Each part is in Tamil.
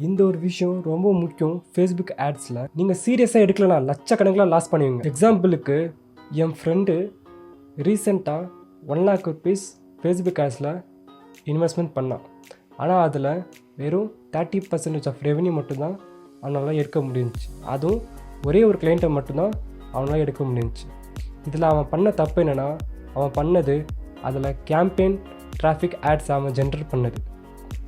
இந்த ஒரு விஷயம் ரொம்ப முக்கியம். ஃபேஸ்புக் ஆட்ஸில் நீங்கள் சீரியஸாக எடுக்கலனா லட்சக்கணக்கில் லாஸ் பண்ணுவீங்க. எக்ஸாம்பிளுக்கு என் ஃப்ரெண்டு ரீசெண்டாக 1 lakh rupees ஃபேஸ்புக் ஆட்ஸில் இன்வெஸ்ட்மெண்ட் பண்ணான். ஆனால் அதில் வெறும் 30% ஆஃப் ரெவன்யூ மட்டும்தான் அவனால் எடுக்க முடிஞ்சிச்சு. அதுவும் ஒரே ஒரு கிளைண்ட்டை மட்டும்தான் அவனால் எடுக்க முடிஞ்சிச்சு. இதில் அவன் பண்ண தப்பு என்னென்னா, அவன் பண்ணது அதில் கேம்பெயின் டிராஃபிக் ஆட்ஸ் அவன் ஜென்ரேட் பண்ணது.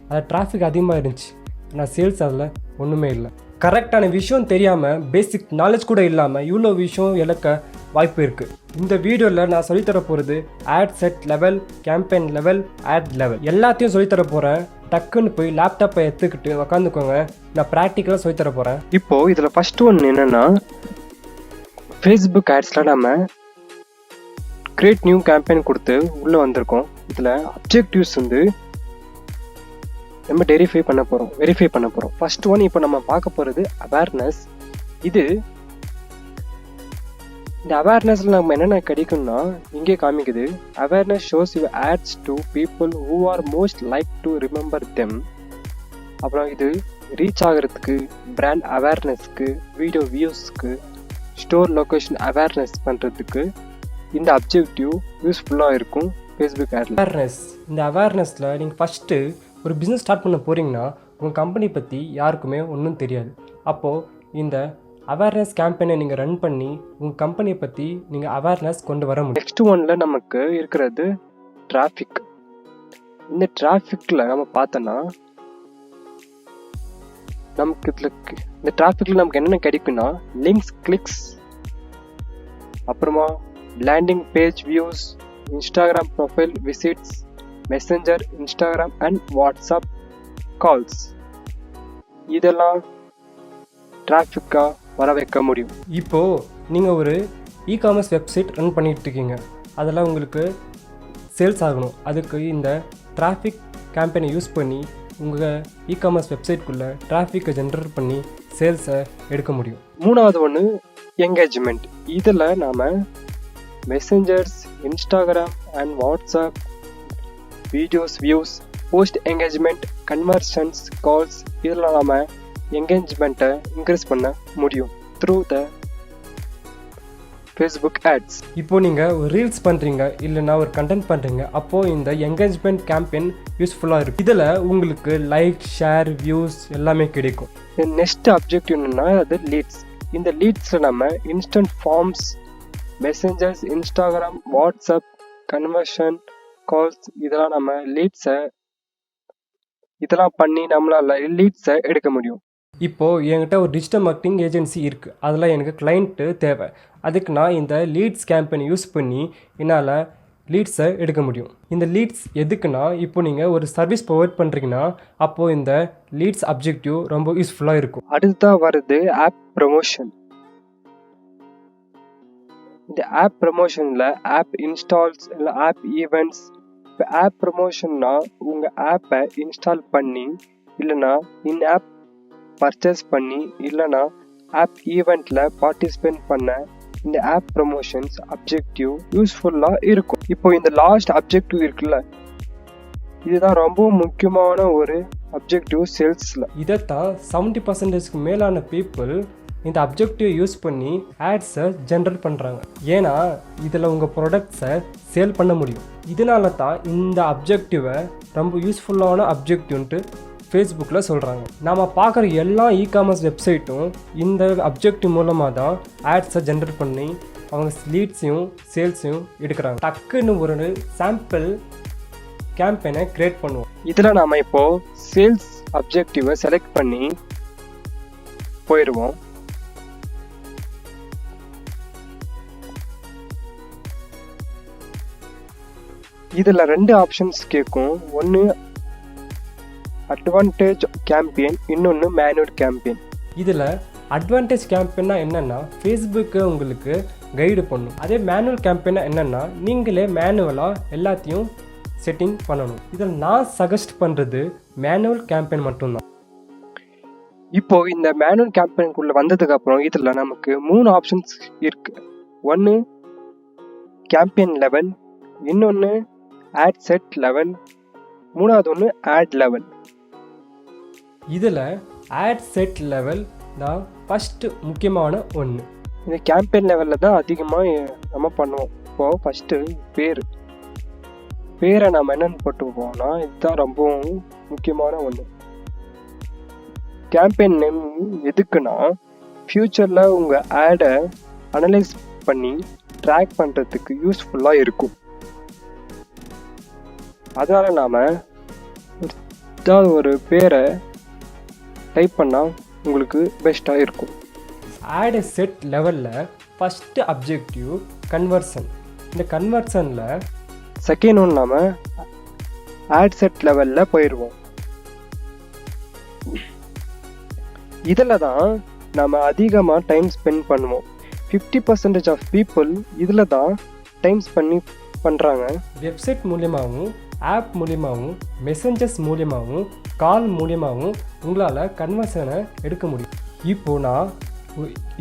அதில் டிராஃபிக் அதிகமாக இருந்துச்சு, ஆனால் சேல்ஸ் அதில் ஒன்றுமே இல்லை. கரெக்டான விஷயம் தெரியாமல், பேசிக் நாலேஜ் கூட இல்லாமல் இவ்வளோ விஷயம் இழக்க வாய்ப்பு இருக்குது. இந்த வீடியோவில் நான் சொல்லித்தர போகிறது ad set level, campaign level, ad level எல்லாத்தையும் சொல்லித்தர போகிறேன். டக்குன்னு போய் லேப்டாப்பை எடுத்துக்கிட்டு உக்காந்துக்கோங்க. நான் ப்ராக்டிக்கலாக சொல்லித்தர போகிறேன். இப்போது இதில் ஃபஸ்ட்டு ஒன்று என்னென்னா, ஃபேஸ்புக் ஆட்ஸில் நம்ம கிரியேட் நியூ கேம்பெயின் கொடுத்து உள்ளே வந்திருக்கோம். இதில் அப்ஜெக்டிவ்ஸ் நம்ம வெரிஃபை பண்ண போகிறோம். ஃபர்ஸ்ட் ஒன் இப்போ நம்ம பார்க்க போகிறது அவேர்னஸ். இந்த அவேர்னஸில் நம்ம என்னென்ன கிடைக்கும்னா, இங்கே காமிக்குது awareness shows you ads to people who are most like to remember them. அப்புறம் இது ரீச் ஆகிறதுக்கு, பிராண்ட் அவேர்னஸ்க்கு, வீடியோ வியூஸ்க்கு, ஸ்டோர் லொக்கேஷன் அவேர்னஸ் பண்ணுறதுக்கு இந்த அப்ஜெக்டிவ் யூஸ்ஃபுல்லாக இருக்கும் ஃபேஸ்புக் ஆட்ல. இந்த அவேர்னஸில் நீங்கள் ஃபஸ்ட்டு ஒரு பிஸ்னஸ் ஸ்டார்ட் பண்ண போகிறீங்கன்னா உங்கள் கம்பெனி பற்றி யாருக்குமே ஒன்றும் தெரியாது. அப்போது இந்த அவேர்னஸ் கேம்பெயினை நீங்கள் ரன் பண்ணி உங்கள் கம்பெனியை பற்றி நீங்கள் அவேர்னஸ் கொண்டு வர முடியும். நெக்ஸ்ட் ஒன்ல நமக்கு இருக்கிறது டிராஃபிக். இந்த டிராஃபிக்கில் நம்ம பார்த்தோன்னா, நமக்கு இந்த டிராஃபிக்கில் நமக்கு என்னென்ன கிடைக்குன்னா, லிங்க்ஸ், கிளிக்ஸ், அப்புறமா landing page views, Instagram profile visits, messenger, Instagram and WhatsApp calls. இதெல்லாம் டிராஃபிக்காக வர வைக்க முடியும். இப்போது நீங்கள் ஒரு இ-காமர்ஸ் வெப்சைட் ரன் பண்ணிகிட்டு இருக்கீங்க. அதெல்லாம் உங்களுக்கு சேல்ஸ் ஆகணும். அதுக்கு இந்த டிராஃபிக் கேம்பெயினை யூஸ் பண்ணி உங்கள் இ-காமர்ஸ் வெப்சைட்குள்ளே டிராஃபிக்கை ஜென்ரேட் பண்ணி சேல்ஸை எடுக்க முடியும். மூணாவது ஒன்று என்கேஜ்மெண்ட். இதில் நாம் messengers, Instagram and WhatsApp, videos, views, post engagement, conversions, calls, இதெல்லாம் நாம் என்கேஜ்மெண்ட்டை இன்க்ரீஸ் பண்ண முடியும் த்ரூ த ஃபேஸ்புக் ஆட்ஸ். இப்போது நீங்கள் ஒரு ரீல்ஸ் பண்ணுறீங்க, இல்லைன்னா ஒரு கண்டென்ட் பண்ணுறீங்க, அப்போது இந்த என்கேஜ்மெண்ட் கேம்பெயின் யூஸ்ஃபுல்லாக இருக்கும். இதில் உங்களுக்கு லைக், ஷேர், வியூஸ் எல்லாமே கிடைக்கும். நெக்ஸ்ட் அப்ஜெக்டிவ் என்னென்னா, அது லீட்ஸ். இந்த லீட்ஸில் நம்ம instant forms, messengers, Instagram, WhatsApp, conversion, calls, இதெல்லாம் நம்ம இதெல்லாம் பண்ணி நம்மளால் லீட்ஸை எடுக்க முடியும். இப்போது என்கிட்ட ஒரு டிஜிட்டல் மார்க்கெட்டிங் ஏஜென்சி இருக்குது. அதில் எனக்கு கிளைண்ட்டு தேவை. அதுக்கு நான் இந்த லீட்ஸ் கேம்பெயினை யூஸ் பண்ணி என்னால் லீட்ஸை எடுக்க முடியும். இந்த லீட்ஸ் எதுக்குன்னா, இப்போ நீங்கள் ஒரு சர்வீஸ் ப்ரொவைட் பண்ணுறீங்கன்னா அப்போது இந்த லீட்ஸ் அப்ஜெக்டிவ் ரொம்ப யூஸ்ஃபுல்லாக இருக்கும். அடுத்ததாக வருது ஆப் ப்ரமோஷன். இந்த ஆப் ப்ரமோஷனில் ஆப் இன்ஸ்டால்ஸ் இல்லை ஆப் ஈவெண்ட்ஸ். இப்போ ஆப் ப்ரமோஷன்னா உங்கள் ஆப்பை இன்ஸ்டால் பண்ணி, இல்லைனா இன் ஆப் பர்ச்சேஸ் பண்ணி, இல்லைனா ஆப் ஈவெண்ட்டில் பார்ட்டிசிபேட் பண்ண இந்த ஆப் ப்ரமோஷன்ஸ் அப்ஜெக்டிவ் யூஸ்ஃபுல்லாக இருக்கும். இப்போ இந்த லாஸ்ட் அப்ஜெக்டிவ் இருக்குல்ல, இதுதான் ரொம்ப முக்கியமான ஒரு அப்ஜெக்டிவ் சேல்ஸில். இதைத்தான் 70% மேலான பீப்புள் இந்த அப்ஜெக்டிவ் யூஸ் பண்ணி ஆட்ஸை ஜென்ரேட் பண்ணுறாங்க. ஏன்னா இதில் உங்கள் ப்ராடக்ட்ஸை சேல் பண்ண முடியும். இதனால தான் இந்த அப்ஜெக்டிவை ரொம்ப யூஸ்ஃபுல்லான அப்ஜெக்டிவ்ன்ட்டு ஃபேஸ்புக்கில் சொல்கிறாங்க. நாம் பார்க்குற எல்லா இ-காமர்ஸ் வெப்சைட்டும் இந்த அப்ஜெக்டிவ் மூலமாக தான் ஆட்ஸை ஜென்ரேட் பண்ணி அவங்க லீட்ஸையும் சேல்ஸையும் எடுக்கிறாங்க. டக்குன்னு ஒரு சாம்பிள் கேம்பெயினை க்ரியேட் பண்ணுவோம். இதில் நாம் இப்போது சேல்ஸ் அப்ஜெக்டிவை செலக்ட் பண்ணி போயிடுவோம். இதில் 2 ஆப்ஷன்ஸ் கேட்கும். ஒன்று அட்வான்டேஜ் கேம்பெயின், இன்னொன்று மேனுவல் கேம்பெயின். இதில் அட்வான்டேஜ் கேம்பெயின்னா என்னென்னா, ஃபேஸ்புக்கு உங்களுக்கு கைடு பண்ணும். அதே மேனுவல் கேம்பெயினா என்னென்னா, நீங்களே மேனுவலாக எல்லாத்தையும் செட்டிங் பண்ணணும். இதில் நான் சஜஸ்ட் பண்ணுறது மேனுவல் கேம்பெயின் மட்டும்தான். இப்போது இந்த மேனுவல் கேம்பெயின்குள்ளே வந்ததுக்கப்புறம் இதில் நமக்கு 3 ஆப்ஷன்ஸ் இருக்குது. ஒன்று கேம்பெயின் லெவல், இன்னொன்று ஆட் செட் லெவல், மூணாவது ஒன்று ஆட் லெவல். இதில் ஆட் செட் லெவல் தான் ஃபஸ்ட்டு முக்கியமான ஒன்று. இந்த கேம்பெயின் லெவலில் தான் அதிகமாக நம்ம பண்ணுவோம். இப்போது ஃபஸ்ட்டு பேரை நம்ம என்னென்னு போட்டுப்போம்னா இதுதான் ரொம்பவும் முக்கியமான ஒன்று. கேம்பெயின் நேம் எதுக்குன்னா ஃப்யூச்சரில் உங்கள் ஆடை அனலைஸ் பண்ணி ட்ராக் பண்ணுறதுக்கு யூஸ்ஃபுல்லாக இருக்கும். அதனால் நாம் ஏதாவது ஒரு பேரை டைப் பண்ணால் உங்களுக்கு பெஸ்ட்டாக இருக்கும். ஆட் செட் லெவலில் ஃபஸ்ட்டு அப்ஜெக்டிவ் கன்வர்ஷன். இந்த கன்வர்ஷனில் செகண்ட் ஒன்று நாம் ஆட் செட் லெவலில் போயிடுவோம். இதில் தான் நம்ம அதிகமாக டைம் ஸ்பெண்ட் பண்ணுவோம். 50% ஆஃப் பீப்புள் இதில் தான் டைம் பண்ணுறாங்க. வெப்சைட் மூலியமாகவும் ஆப் மூலியமாகவும் மெசஞ்சர்ஸ் மூலியமாகவும் கால் மூலியமாகவும் உங்களால் கன்வர்ஷனை எடுக்க முடியும்.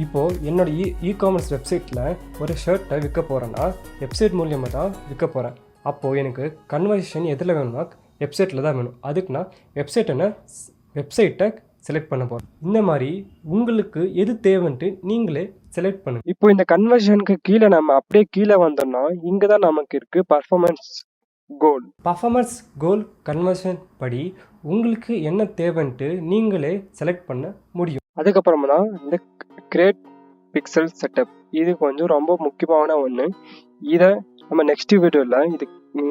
இப்போது என்னோடய இ-காமர்ஸ் வெப்சைட்டில் ஒரு ஷர்ட்டை விற்க போகிறேன்னா வெப்சைட் மூலியமாக தான் விற்க போகிறேன். அப்போது எனக்கு கன்வர்ஷன் எதில் வேணும்னா வெப்சைட்டில் தான் வேணும். அதுக்கு நான் வெப்சைட்டை செலக்ட் பண்ண போகிறேன். இந்த மாதிரி உங்களுக்கு எது தேவைன்ட்டு நீங்களே செலக்ட் பண்ணுங்கள். இப்போ இந்த கன்வர்ஷனுக்கு கீழே நம்ம அப்படியே கீழே வந்தோம்னா இங்கே தான் நமக்கு இருக்குது பர்ஃபார்மன்ஸ் கோல் கன்வர்ஷன் படி உங்களுக்கு என்ன தேவைன்ட்டு நீங்களே செலக்ட் பண்ண முடியும். அதுக்கப்புறமா தான் இந்த கிரியேட் பிக்சல் செட்டப். இது கொஞ்சம் ரொம்ப முக்கியமான ஒன்று. இதை நம்ம நெக்ஸ்ட் வீடியோவில்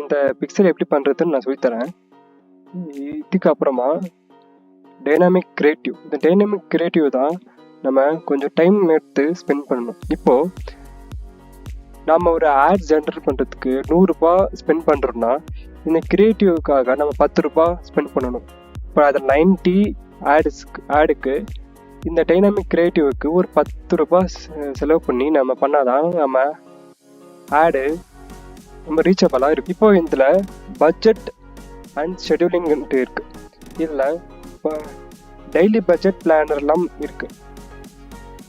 இந்த பிக்சல் எப்படி பண்ணுறதுன்னு நான் சொல்லித்தரேன். இதுக்கப்புறமா டைனாமிக் கிரியேட்டிவ். இந்த டைனாமிக் கிரியேட்டிவ் தான் நம்ம கொஞ்சம் டைம் எடுத்து ஸ்பெண்ட் பண்ணணும். இப்போது நம்ம ஒரு ஆட் ஜென்ரேட் பண்ணுறதுக்கு 100 ரூபாய் ஸ்பெண்ட் பண்ணுறோம்னா இந்த கிரியேட்டிவ்க்காக நம்ம 10 ரூபாய் ஸ்பெண்ட் பண்ணணும். இப்போ அதில் 90 ஆடுக்கு இந்த டைனாமிக் கிரியேட்டிவுக்கு ஒரு 10 ரூபாய் செலவு பண்ணி நம்ம பண்ணாதான் நம்ம ஆடு நம்ம ரீச்சபிளாக இருக்குது. இப்போ இதில் பட்ஜெட் அண்ட் ஷெடியூலிங்ன்ட்டு இருக்குது. இதில் இப்போ டெய்லி பட்ஜெட் பிளானர்லாம் இருக்குது.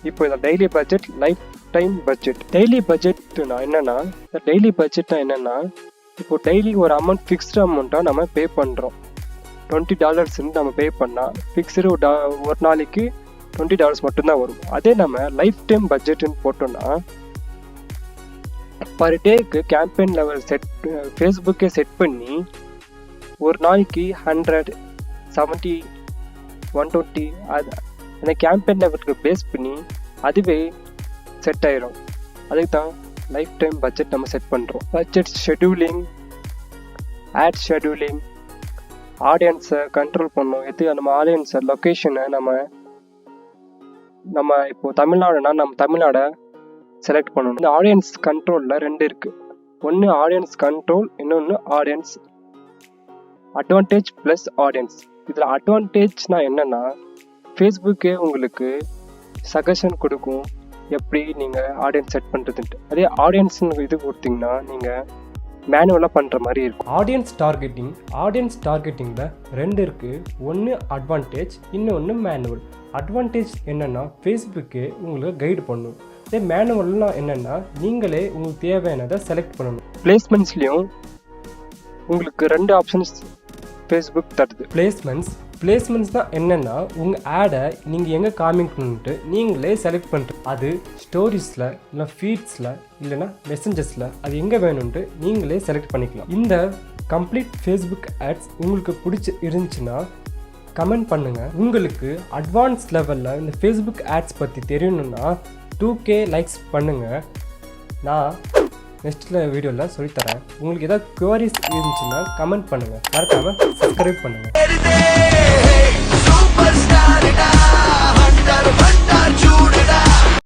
இப்போ இதில் daily budget, life time budget. Daily பட்ஜெட்னா என்னென்னா இப்போ டெய்லி ஒரு அமௌண்ட் ஃபிக்ஸ்டு அமௌண்ட்டாக நம்ம பே பண்ணுறோம். $20 நம்ம பே பண்ணால் ஃபிக்ஸ்டு ஒரு நாளைக்கு $20 மட்டும்தான் வரும். அதே நம்ம லைஃப் டைம் பட்ஜெட்டுன்னு போட்டோம்னா பர் டேக்கு கேம்பெயின் லெவல் ஃபேஸ்புக்கே செட் பண்ணி ஒரு நாளைக்கு 100, 70, 120 அந்த கேம்பெயின் லெவலுக்கு பேஸ் பண்ணி அதுவே செட் ஆயிரும். அதுக்கு தான் லைஃப் டைம் பட்ஜெட் நம்ம செட் பண்ணுறோம். பட்ஜெட் ஷெடியூலிங், ஆட் ஷெடியூலிங், ஆடியன்ஸை கண்ட்ரோல் பண்ணோம். நம்ம ஆடியன்ஸை லொக்கேஷனை நம்ம இப்போது தமிழ்நாடுனா நம்ம தமிழ்நாடை செலக்ட் பண்ணணும். இந்த ஆடியன்ஸ் கண்ட்ரோலில் 2 இருக்குது. ஒன்று ஆடியன்ஸ் கண்ட்ரோல், இன்னொன்று ஆடியன்ஸ் அட்வான்டேஜ் ப்ளஸ் ஆடியன்ஸ். இதில் அட்வான்டேஜ்னால் என்னென்னா ஃபேஸ்புக்கே உங்களுக்கு சஜஷன் கொடுக்கும் எப்படி நீங்கள் ஆடியன்ஸ் செட் பண்ணுறதுன்ட்டு. அதே ஆடியன்ஸ்னு இது கொடுத்தீங்கன்னா நீங்கள் மேனுவலாக பண்ணுற மாதிரி இருக்கும். ஆடியன்ஸ் டார்கெட்டிங்கில் 2 இருக்குது. ஒன்று அட்வான்டேஜ், இன்னொன்று மேனுவல். அட்வான்டேஜ் என்னென்னா ஃபேஸ்புக்கே உங்களுக்கு கைடு பண்ணும். அதே மேனுவல்னால் என்னென்னா நீங்களே உங்களுக்கு தேவையானதை செலக்ட் பண்ணணும். பிளேஸ்மெண்ட்ஸ்லேயும் உங்களுக்கு 2 ஆப்ஷன்ஸ் ஃபேஸ்புக் தருது. பிளேஸ்மெண்ட்ஸ் தான் என்னென்னா உங்கள் ஆடை நீங்கள் எங்கே காமிக்கணுன்ட்டு நீங்களே செலக்ட் பண்ணுறது. அது ஸ்டோரிஸில் இல்லை ஃபீட்ஸில் இல்லைனா மெசஞ்சர்ஸில் அது எங்கே வேணும்ன்ட்டு நீங்களே செலக்ட் பண்ணிக்கலாம். இந்த கம்ப்ளீட் ஃபேஸ்புக் ஆட்ஸ் உங்களுக்கு பிடிச்சி இருந்துச்சுன்னா கமெண்ட் பண்ணுங்கள். உங்களுக்கு அட்வான்ஸ் லெவலில் இந்த ஃபேஸ்புக் ஆட்ஸ் பற்றி தெரியணுன்னா 2K லைக்ஸ் பண்ணுங்கள். நான் நெக்ஸ்ட்டில் வீடியோவில் சொல்லித்தரேன். உங்களுக்கு ஏதாவது குவரிஸ் இருந்துச்சுன்னா கமெண்ட் பண்ணுங்கள். மறக்காமல் சப்ஸ்கிரைப் பண்ணுங்கள்.